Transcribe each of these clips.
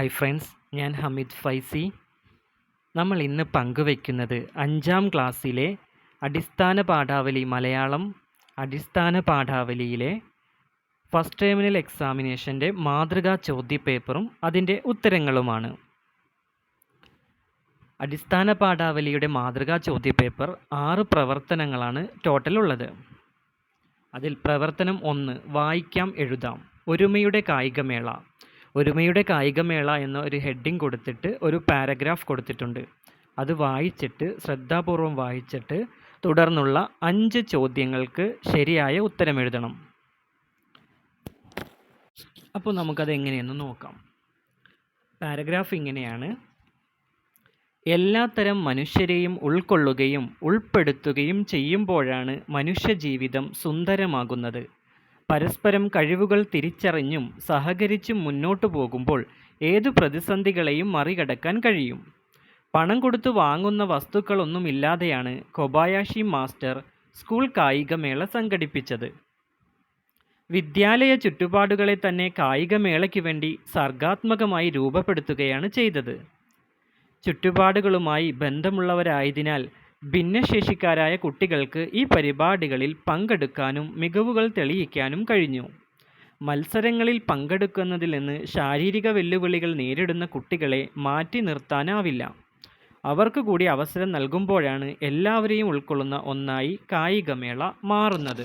Hi friends, ഞാൻ ഹമീദ് ഫൈസി. നമ്മൾ ഇന്ന് പങ്കുവയ്ക്കുന്നത് 5ാം ക്ലാസ്സിലെ അടിസ്ഥാന പാഠാവലി മലയാളം അടിസ്ഥാന പാഠാവലിയിലെ ഫസ്റ്റ് ടേമിനൽ എക്സാമിനേഷൻ്റെ മാതൃകാ ചോദ്യപേപ്പറും അതിൻ്റെ ഉത്തരങ്ങളുമാണ്. അടിസ്ഥാന പാഠാവലിയുടെ മാതൃകാ ചോദ്യപേപ്പർ 6 പ്രവർത്തനങ്ങളാണ് ടോട്ടൽ ഉള്ളത്. അതിൽ പ്രവർത്തനം 1 വായിക്കാം എഴുതാം. ഒരുമയുടെ കായികമേള. ഒരുമയുടെ കായികമേള എന്ന ഒരു ഹെഡിങ് കൊടുത്തിട്ട് ഒരു പാരഗ്രാഫ് കൊടുത്തിട്ടുണ്ട്. അത് വായിച്ചിട്ട് ശ്രദ്ധാപൂർവം വായിച്ചിട്ട് തുടർന്നുള്ള 5 ചോദ്യങ്ങൾക്ക് ശരിയായ ഉത്തരം എഴുതണം. അപ്പോൾ നമുക്കത് എങ്ങനെയെന്ന് നോക്കാം. പാരഗ്രാഫ് ഇങ്ങനെയാണ്: എല്ലാത്തരം മനുഷ്യരെയും ഉൾക്കൊള്ളുകയും ഉൾപ്പെടുത്തുകയും ചെയ്യുമ്പോഴാണ് മനുഷ്യജീവിതം സുന്ദരമാകുന്നത്. പരസ്പരം കഴിവുകൾ തിരിച്ചറിഞ്ഞും സഹകരിച്ചും മുന്നോട്ടു പോകുമ്പോൾ ഏതു പ്രതിസന്ധികളെയും മറികടക്കാൻ കഴിയും. പണം കൊടുത്തു വാങ്ങുന്ന വസ്തുക്കളൊന്നുമില്ലാതെയാണ് കൊബായാഷി മാസ്റ്റർ സ്കൂൾ കായികമേള സംഘടിപ്പിച്ചത്. വിദ്യാലയ ചുറ്റുപാടുകളെ തന്നെ കായികമേളയ്ക്ക് വേണ്ടി സർഗാത്മകമായി രൂപപ്പെടുത്തുകയാണ് ചെയ്തത്. ചുറ്റുപാടുകളുമായി ബന്ധമുള്ളവരായതിനാൽ ഭിന്നശേഷിക്കാരായ കുട്ടികൾക്ക് ഈ പരിപാടികളിൽ പങ്കെടുക്കാനും മികവുകൾ തെളിയിക്കാനും കഴിഞ്ഞു. മത്സരങ്ങളിൽ പങ്കെടുക്കുന്നതിൽ നിന്ന് ശാരീരിക വെല്ലുവിളികൾ നേരിടുന്ന കുട്ടികളെ മാറ്റി നിർത്താനാവില്ല. അവർക്ക് കൂടി അവസരം നൽകുമ്പോഴാണ് എല്ലാവരെയും ഉൾക്കൊള്ളുന്ന ഒന്നായി കായികമേള മാറുന്നത്.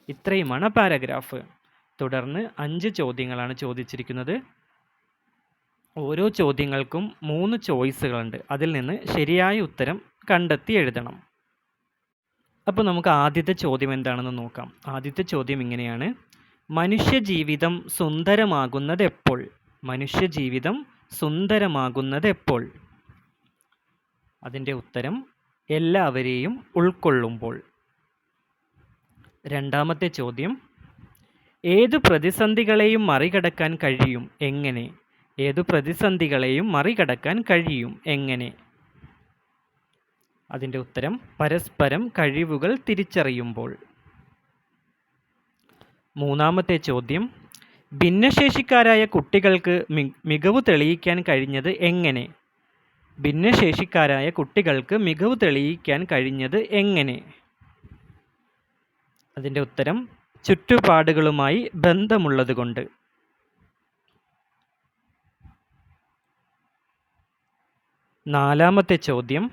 ഇത്രയുമാണ് പാരഗ്രാഫ്. തുടർന്ന് 5 ചോദ്യങ്ങളാണ് ചോദിച്ചിരിക്കുന്നത്. ഓരോ ചോദ്യങ്ങൾക്കും 3 ചോയ്സുകളുണ്ട്. അതിൽ നിന്ന് ശരിയായ ഉത്തരം കണ്ടെത്തി എഴുതണം. അപ്പോൾ നമുക്ക് ആദ്യത്തെ ചോദ്യം എന്താണെന്ന് നോക്കാം. ആദ്യത്തെ ചോദ്യം ഇങ്ങനെയാണ്: മനുഷ്യജീവിതം സുന്ദരമാകുന്നത് എപ്പോൾ? മനുഷ്യജീവിതം സുന്ദരമാകുന്നത് എപ്പോൾ? അതിൻ്റെ ഉത്തരം എല്ലാവരെയും ഉൾക്കൊള്ളുമ്പോൾ. രണ്ടാമത്തെ ചോദ്യം: ഏതു പ്രതിസന്ധികളെയും മറികടക്കാൻ കഴിയും എങ്ങനെ? ഏതു പ്രതിസന്ധികളെയും മറികടക്കാൻ കഴിയും എങ്ങനെ? അതിൻ്റെ ഉത്തരം പരസ്പരം കഴിവുകൾ തിരിച്ചറിയുമ്പോൾ. മൂന്നാമത്തെ ചോദ്യം: ഭിന്നശേഷിക്കാരായ കുട്ടികൾക്ക് മികവ് തെളിയിക്കാൻ കഴിഞ്ഞത് എങ്ങനെ? ഭിന്നശേഷിക്കാരായ കുട്ടികൾക്ക് മികവ് തെളിയിക്കാൻ കഴിഞ്ഞത് എങ്ങനെ? അതിൻ്റെ ഉത്തരം ചുറ്റുപാടുകളുമായി ബന്ധമുള്ളതുകൊണ്ട്. നാലാമത്തെ ചോദ്യം: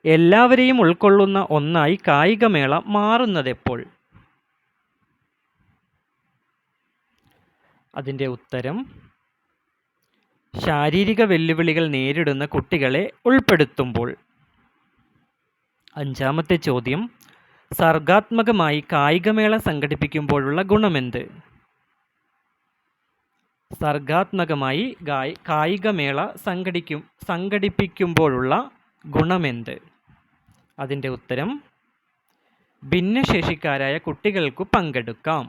എല്ലാവരെയും ഉൾക്കൊള്ളുന്ന ഒന്നായി കായികമേള മാറുന്നതെപ്പോൾ? അതിൻ്റെ ഉത്തരം ശാരീരിക വെല്ലുവിളികൾ നേരിടുന്ന കുട്ടികളെ ഉൾപ്പെടുത്തുമ്പോൾ. അഞ്ചാമത്തെ ചോദ്യം: സർഗാത്മകമായി കായികമേള സംഘടിപ്പിക്കുമ്പോഴുള്ള ഗുണമെന്ത്? സർഗാത്മകമായി കായികമേള സംഘടിപ്പിക്കുമ്പോഴുള്ള ഗുണമെന്ത്? അതിൻ്റെ ഉത്തരം ഭിന്നശേഷിക്കാരായ കുട്ടികൾക്ക് പങ്കെടുക്കാം.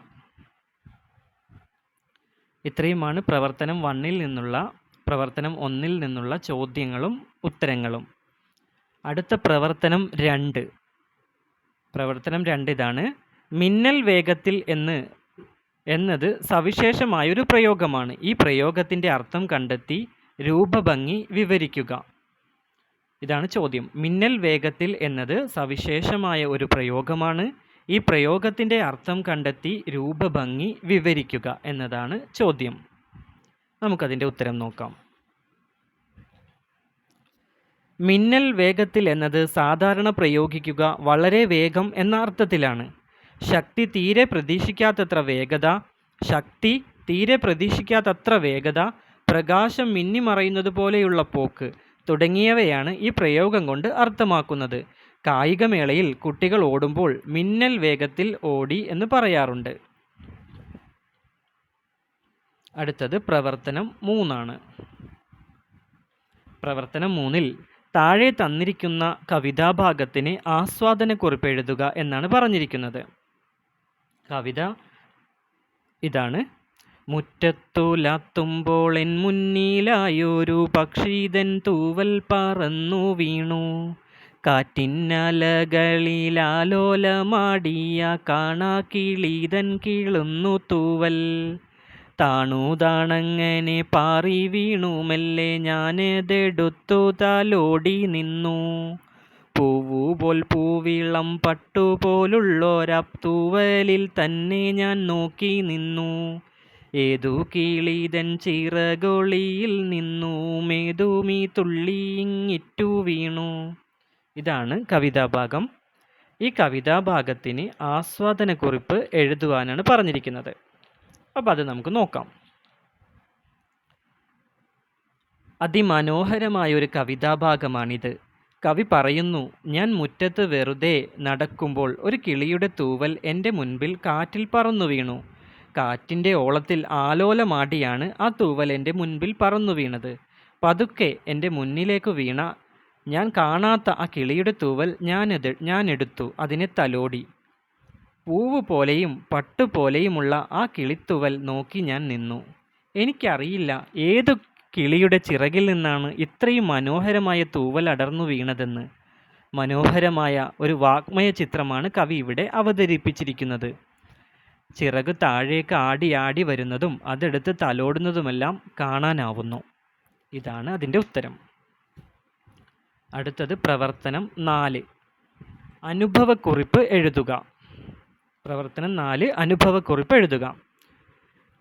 ഇത്രയുമാണ് പ്രവർത്തനം 1 നിന്നുള്ള ചോദ്യങ്ങളും ഉത്തരങ്ങളും. അടുത്ത പ്രവർത്തനം 2. പ്രവർത്തനം 2 ഇതാണ്: മിന്നൽ വേഗത്തിൽ എന്നത് സവിശേഷമായൊരു പ്രയോഗമാണ്. ഈ പ്രയോഗത്തിൻ്റെ അർത്ഥം കണ്ടെത്തി രൂപഭംഗി വിവരിക്കുക. ഇതാണ് ചോദ്യം. മിന്നൽ വേഗത്തിൽ എന്നത് സവിശേഷമായ ഒരു പ്രയോഗമാണ്. ഈ പ്രയോഗത്തിൻ്റെ അർത്ഥം കണ്ടെത്തി രൂപഭംഗി വിവരിക്കുക എന്നതാണ് ചോദ്യം. നമുക്കതിൻ്റെ ഉത്തരം നോക്കാം. മിന്നൽ വേഗത്തിൽ എന്നത് സാധാരണ പ്രയോഗിക്കുക വളരെ വേഗം എന്ന അർത്ഥത്തിലാണ്. ശക്തി തീരെ പ്രതീക്ഷിക്കാത്തത്ര വേഗത, പ്രകാശം മിന്നിമറയുന്നത് പോലെയുള്ള പോക്ക് തുടങ്ങിയവയാണ് ഈ പ്രയോഗം കൊണ്ട് അർത്ഥമാക്കുന്നത്. കായികമേളയിൽ കുട്ടികൾ ഓടുമ്പോൾ മിന്നൽ വേഗത്തിൽ ഓടി എന്ന് പറയാറുണ്ട്. അടുത്തത് പ്രവർത്തനം 3 പ്രവർത്തനം 3 താഴെ തന്നിരിക്കുന്ന കവിതാഭാഗത്തിന് ആസ്വാദനക്കുറിപ്പ് എഴുതുക എന്നാണ് പറഞ്ഞിരിക്കുന്നത്. കവിത ഇതാണ്: മുറ്റത്തുലാത്തുമ്പോൾ എൻ മുന്നിലായൊരു പക്ഷിതൻ തൂവൽ പറന്നു വീണു. കാറ്റിന്നലകളിലാലോലമാടിയ കാണാക്കിളീതൻ കീളുന്നു തൂവൽ. താണുതാണങ്ങനെ പാറി വീണു മെല്ലെ ഞാനതെടുത്തു തലോടി നിന്നു. പൂവുപോൽ പൂവിളം പട്ടുപോലുള്ളൊരത്തൂവലിൽ തന്നെ ഞാൻ നോക്കി നിന്നു. ഏതു കിളിതൻ ചിറകൊളിയിൽ നിന്നുമേതുമീ തുള്ളി ഇങ്ങിറ്റു വീണു. ഇതാണ് കവിതാഭാഗം. ഈ കവിതാഭാഗത്തിന് ആസ്വാദനക്കുറിപ്പ് എഴുതുവാനാണ് പറഞ്ഞിരിക്കുന്നത്. അപ്പം അത് നമുക്ക് നോക്കാം. അതിമനോഹരമായൊരു കവിതാഭാഗമാണിത്. കവി പറയുന്നു, ഞാൻ മുറ്റത്ത് വെറുതെ നടക്കുമ്പോൾ ഒരു കിളിയുടെ തൂവൽ എൻ്റെ മുൻപിൽ കാറ്റിൽ പറന്നു വീണു. കാറ്റിൻ്റെ ഓളത്തിൽ ആലോലമാടിയാണ് ആ തൂവൽ എൻ്റെ മുൻപിൽ പറന്നു വീണത്. പതുക്കെ എൻ്റെ മുന്നിലേക്ക് വീണ ഞാൻ കാണാത്ത ആ കിളിയുടെ തൂവൽ ഞാൻ എടുത്തു അതിനെ തലോടി. പൂവ് പോലെയും പട്ടുപോലെയുമുള്ള ആ കിളിത്തൂവൽ നോക്കി ഞാൻ നിന്നു. എനിക്കറിയില്ല ഏതു കിളിയുടെ ചിറകിൽ നിന്നാണ് ഇത്രയും മനോഹരമായ തൂവൽ അടർന്നു വീണതെന്ന്. മനോഹരമായ ഒരു വാഗ്മയ ചിത്രമാണ് കവി ഇവിടെ അവതരിപ്പിച്ചിരിക്കുന്നത്. ചിറക് താഴേക്ക് ആടി ആടി വരുന്നതും അതെടുത്ത് തലോടുന്നതുമെല്ലാം കാണാനാവുന്നു. ഇതാണ് അതിൻ്റെ ഉത്തരം. അടുത്തത് പ്രവർത്തനം 4, അനുഭവക്കുറിപ്പ് എഴുതുക. പ്രവർത്തനം 4, അനുഭവക്കുറിപ്പ് എഴുതുക.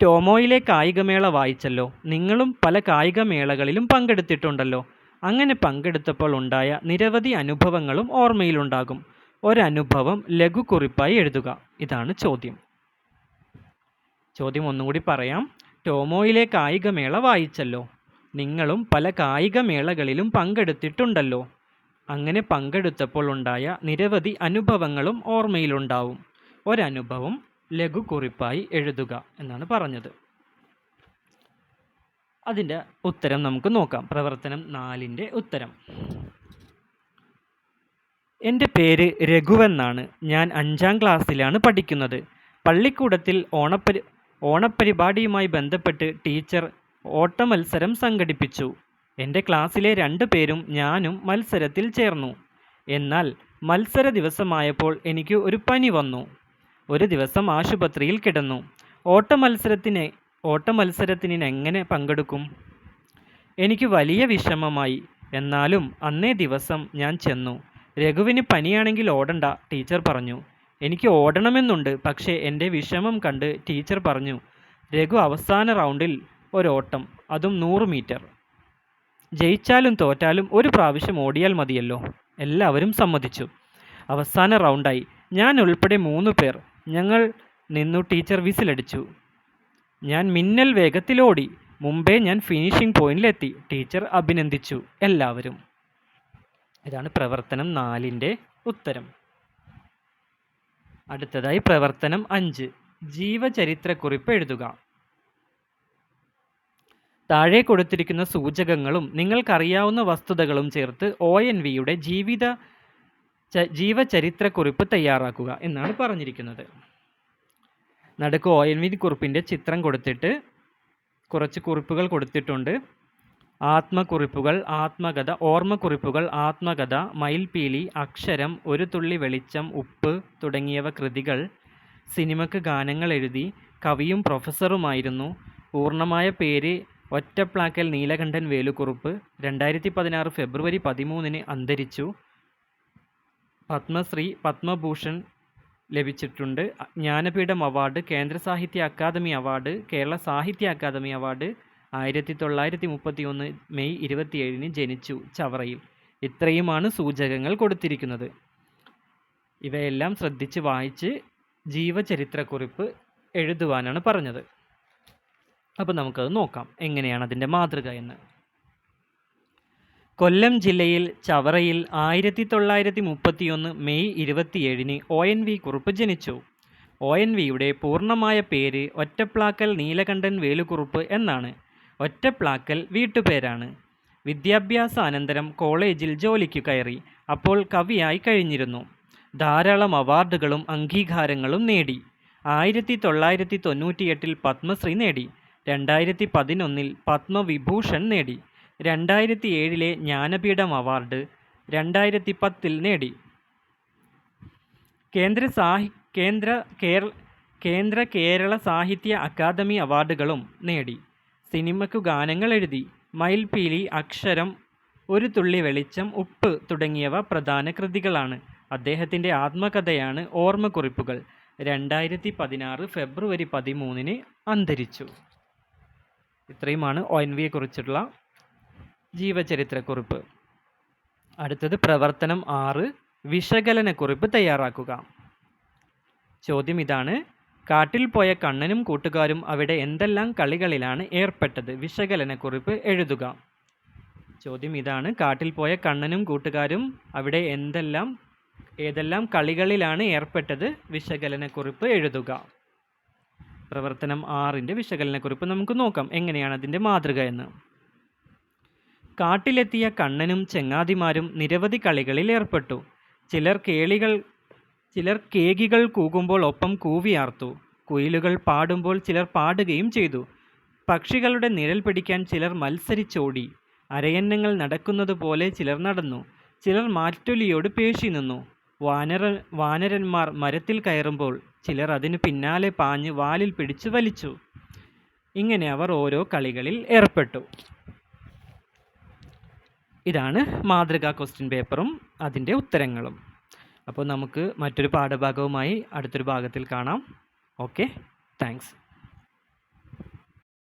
ടോമോയിലെ കായികമേള വായിച്ചല്ലോ. നിങ്ങളും പല കായികമേളകളിലും പങ്കെടുത്തിട്ടുണ്ടല്ലോ. അങ്ങനെ പങ്കെടുത്തപ്പോൾ ഉണ്ടായ നിരവധി അനുഭവങ്ങളും ഓർമ്മയിലുണ്ടാകും. ഒരനുഭവം ലഘുക്കുറിപ്പായി എഴുതുക. ഇതാണ് ചോദ്യം. ചോദ്യം ഒന്നുകൂടി പറയാം. ടോമോയിലെ കായികമേള വായിച്ചല്ലോ. നിങ്ങളും പല കായികമേളകളിലും പങ്കെടുത്തിട്ടുണ്ടല്ലോ. അങ്ങനെ പങ്കെടുത്തപ്പോൾ ഉണ്ടായ നിരവധി അനുഭവങ്ങളും ഓർമ്മയിലുണ്ടാവും. ഒരനുഭവം ലഘുക്കുറിപ്പായി എഴുതുക എന്നാണ് പറഞ്ഞത്. അതിൻ്റെ ഉത്തരം നമുക്ക് നോക്കാം. പ്രവർത്തനം 4ൻ്റെ ഉത്തരം. എൻ്റെ പേര് രഘുവെന്നാണ്. ഞാൻ 5ാം ക്ലാസ്സിലാണ് പഠിക്കുന്നത്. പള്ളിക്കൂടത്തിൽ ഓണപ്പരിപാടിയുമായി ബന്ധപ്പെട്ട് ടീച്ചർ ഓട്ടമത്സരം സംഘടിപ്പിച്ചു. എൻ്റെ ക്ലാസ്സിലെ 2 പേരും ഞാനും മത്സരത്തിൽ ചേർന്നു. എന്നാൽ മത്സര ദിവസമായപ്പോൾ എനിക്ക് ഒരു പനി വന്നു. ഒരു ദിവസം ആശുപത്രിയിൽ കിടന്നു. ഓട്ടമത്സരത്തിന് എങ്ങനെ പങ്കെടുക്കും? എനിക്ക് വലിയ വിഷമമായി. എന്നാലും അന്നേ ദിവസം ഞാൻ ചെന്നു. രഘുവിന് പനിയാണെങ്കിൽ ഓടണ്ട, ടീച്ചർ പറഞ്ഞു. എനിക്ക് ഓടണമെന്നുണ്ട്. പക്ഷേ എൻ്റെ വിഷമം കണ്ട് ടീച്ചർ പറഞ്ഞു, രഘു അവസാന റൗണ്ടിൽ ഒരോട്ടം, അതും 100 മീറ്റർ. ജയിച്ചാലും തോറ്റാലും ഒരു പ്രാവശ്യം ഓടിയാൽ മതിയല്ലോ. എല്ലാവരും സമ്മതിച്ചു. അവസാന റൗണ്ടായി. ഞാൻ ഉൾപ്പെടെ 3 പേർ ഞങ്ങൾ നിന്നു. ടീച്ചർ വിസിലടിച്ചു. ഞാൻ മിന്നൽ വേഗത്തിലോടി. മുമ്പേ ഞാൻ ഫിനിഷിംഗ് പോയിന്റിലെത്തി. ടീച്ചർ അഭിനന്ദിച്ചു എല്ലാവരും. ഇതാണ് പ്രവർത്തനം 4ൻ്റെ ഉത്തരം. അടുത്തതായി പ്രവർത്തനം 5, ജീവചരിത്രക്കുറിപ്പ് എഴുതുക. താഴെ കൊടുത്തിരിക്കുന്ന സൂചകങ്ങളും നിങ്ങൾക്കറിയാവുന്ന വസ്തുതകളും ചേർത്ത് ONVയുടെ ജീവചരിത്രക്കുറിപ്പ് തയ്യാറാക്കുക എന്നാണ് പറഞ്ഞിരിക്കുന്നത്. നടുക്ക് ONV കുറിപ്പിൻ്റെ ചിത്രം കൊടുത്തിട്ട് കുറച്ച് കുറിപ്പുകൾ കൊടുത്തിട്ടുണ്ട്. ആത്മകുറിപ്പുകൾ, ആത്മകഥ, ഓർമ്മക്കുറിപ്പുകൾ, ആത്മകഥ, മയിൽപീലി, അക്ഷരം, ഒരു തുള്ളി വെളിച്ചം, ഉപ്പ് തുടങ്ങിയവ കൃതികൾ. സിനിമയ്ക്ക് ഗാനങ്ങൾ എഴുതി. കവിയും പ്രൊഫസറുമായിരുന്നു. പൂർണ്ണമായ പേര് ഒറ്റപ്ലാക്കൽ നീലകണ്ഠൻ വേലുക്കുറുപ്പ്. 2016 ഫെബ്രുവരി 13 അന്തരിച്ചു. പത്മശ്രീ, പത്മഭൂഷൺ ലഭിച്ചിട്ടുണ്ട്. ജ്ഞാനപീഠം അവാർഡ്, കേന്ദ്ര സാഹിത്യ അക്കാദമി അവാർഡ്, കേരള സാഹിത്യ അക്കാദമി അവാർഡ്. 1931 മെയ് 27 ജനിച്ചു ചവറയിൽ. ഇത്രയുമാണ് സൂചകങ്ങൾ കൊടുത്തിരിക്കുന്നത്. ഇവയെല്ലാം ശ്രദ്ധിച്ച് വായിച്ച് ജീവചരിത്രക്കുറിപ്പ് എഴുതുവാനാണ് പറഞ്ഞത്. അപ്പോൾ നമുക്കത് നോക്കാം എങ്ങനെയാണ് അതിൻ്റെ മാതൃക എന്ന്. കൊല്ലം ജില്ലയിൽ ചവറയിൽ 1931 മെയ് 27 ONV കുറുപ്പ് ജനിച്ചു. ONVയുടെ പൂർണ്ണമായ പേര് ഒറ്റപ്ലാക്കൽ നീലകണ്ഠൻ വേലുക്കുറുപ്പ് എന്നാണ്. ഒറ്റപ്ലാക്കൽ വീട്ടുപേരാണ്. വിദ്യാഭ്യാസാനന്തരം കോളേജിൽ ജോലിക്ക് കയറി. അപ്പോൾ കവിയായി കഴിഞ്ഞിരുന്നു. ധാരാളം അവാർഡുകളും അംഗീകാരങ്ങളും നേടി. 1998 പത്മശ്രീ നേടി. 2011 പത്മവിഭൂഷൺ നേടി. 2007 ജ്ഞാനപീഠം അവാർഡ് 2010 നേടി. കേന്ദ്ര കേരള സാഹിത്യ അക്കാദമി അവാർഡുകളും നേടി. സിനിമയ്ക്കു ഗാനങ്ങൾ എഴുതി. മയിൽപീലി, അക്ഷരം, ഒരു തുള്ളി വെളിച്ചം, ഉപ്പ് തുടങ്ങിയവ പ്രധാന കൃതികളാണ്. അദ്ദേഹത്തിൻ്റെ ആത്മകഥയാണ് ഓർമ്മക്കുറിപ്പുകൾ. 2016 ഫെബ്രുവരി 13 അന്തരിച്ചു. ഇത്രയുമാണ് ONV കുറിച്ചുള്ള ജീവചരിത്രക്കുറിപ്പ്. അടുത്തത് പ്രവർത്തനം 6, വിശകലനക്കുറിപ്പ് തയ്യാറാക്കുക. ചോദ്യം ഇതാണ്: കാട്ടിൽ പോയ കണ്ണനും കൂട്ടുകാരും അവിടെ എന്തെല്ലാം കളികളിലാണ് ഏർപ്പെട്ടത്? വിശകലനക്കുറിപ്പ് എഴുതുക. ചോദ്യം ഇതാണ്: കാട്ടിൽ പോയ കണ്ണനും കൂട്ടുകാരും അവിടെ ഏതെല്ലാം കളികളിലാണ് ഏർപ്പെട്ടത്? വിശകലനക്കുറിപ്പ് എഴുതുക. പ്രവർത്തനം 6ൻ്റെ വിശകലനക്കുറിപ്പ് നമുക്ക് നോക്കാം എങ്ങനെയാണ് അതിൻ്റെ മാതൃക എന്ന്. കാട്ടിലെത്തിയ കണ്ണനും ചങ്ങാതിമാരും നിരവധി കളികളിൽ ഏർപ്പെട്ടു. ചിലർ കേകികൾ കൂകുമ്പോൾ ഒപ്പം കൂവിയാർത്തു. കുയിലുകൾ പാടുമ്പോൾ ചിലർ പാടുകയും ചെയ്തു. പക്ഷികളുടെ നിഴൽ പിടിക്കാൻ ചിലർ മത്സരിച്ചോടി. അരയന്നങ്ങൾ നടക്കുന്നത് പോലെ ചിലർ നടന്നു. ചിലർ മാറ്റൊലിയോട് പേശി നിന്നു. വാനരന്മാർ മരത്തിൽ കയറുമ്പോൾ ചിലർ അതിന് പിന്നാലെ പാഞ്ഞ് വാലിൽ പിടിച്ചു വലിച്ചു. ഇങ്ങനെ അവർ ഓരോ കളികളിൽ ഏർപ്പെട്ടു. ഇതാണ് മാതൃകാ ക്വസ്റ്റ്യൻ പേപ്പറും അതിൻ്റെ ഉത്തരങ്ങളും. അപ്പോൾ നമുക്ക് മറ്റൊരു പാഠഭാഗവുമായി അടുത്തൊരു ഭാഗത്തിൽ കാണാം. Okay, thanks.